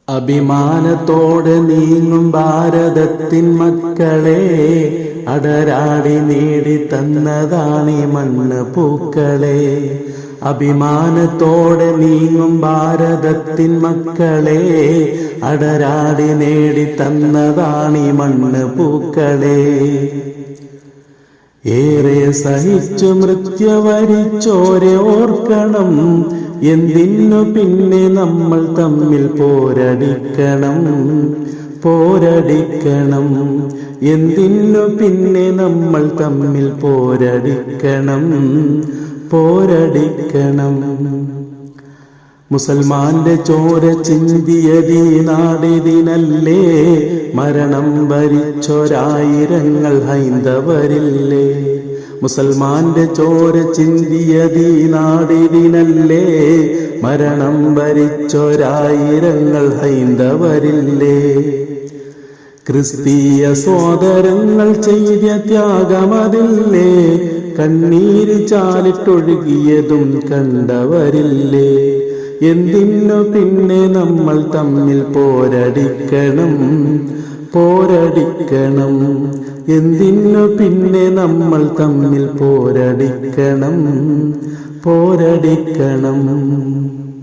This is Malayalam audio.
അഭിമാനത്തോടെ നീങ്ങും ഭാരതത്തിൻ മക്കളെ അടരാടി നേടി തന്നതാണീ മണ്ണ് പൂക്കളെ. അഭിമാനത്തോടെ നീങ്ങും ഭാരതത്തിൻ മക്കളെ അടരാടി നേടി തന്നതാണീ മണ്ണ് പൂക്കളെ. ഏറെ സഹിച്ചു മൃത്യു വരിച്ചോരെ ഓർക്കണം, എന്തിനു പിന്നെ നമ്മൾ തമ്മിൽ പോരടിക്കണം. എന്തിനു പിന്നെ നമ്മൾ തമ്മിൽ പോരടിക്കണം. മുസൽമാന്റെ ചോര ചിന്തിയതീ നാടിതിനല്ലേ, മരണം വരിച്ചൊരായിരങ്ങൾ ഹൈന്ദവരില്ലേ. മുസൽമാന്റെ ചോര ചിന്തിയതീ നാടിതിനല്ലേ, മരണം വരിച്ചൊരായിരങ്ങൾ ഹൈന്ദവരില്ലേ. ക്രിസ്തീയ സോദരങ്ങൾ ചെയ്ത ത്യാഗമതില്ലേ, കണ്ണീര് ചാലിട്ടൊഴുകിയതും കണ്ടവരില്ലേ. എന്തിനു പിന്നെ നമ്മൾ തമ്മിൽ പോരടിക്കണം. എന്തിനു പിന്നെ നമ്മൾ തമ്മിൽ പോരടിക്കണം.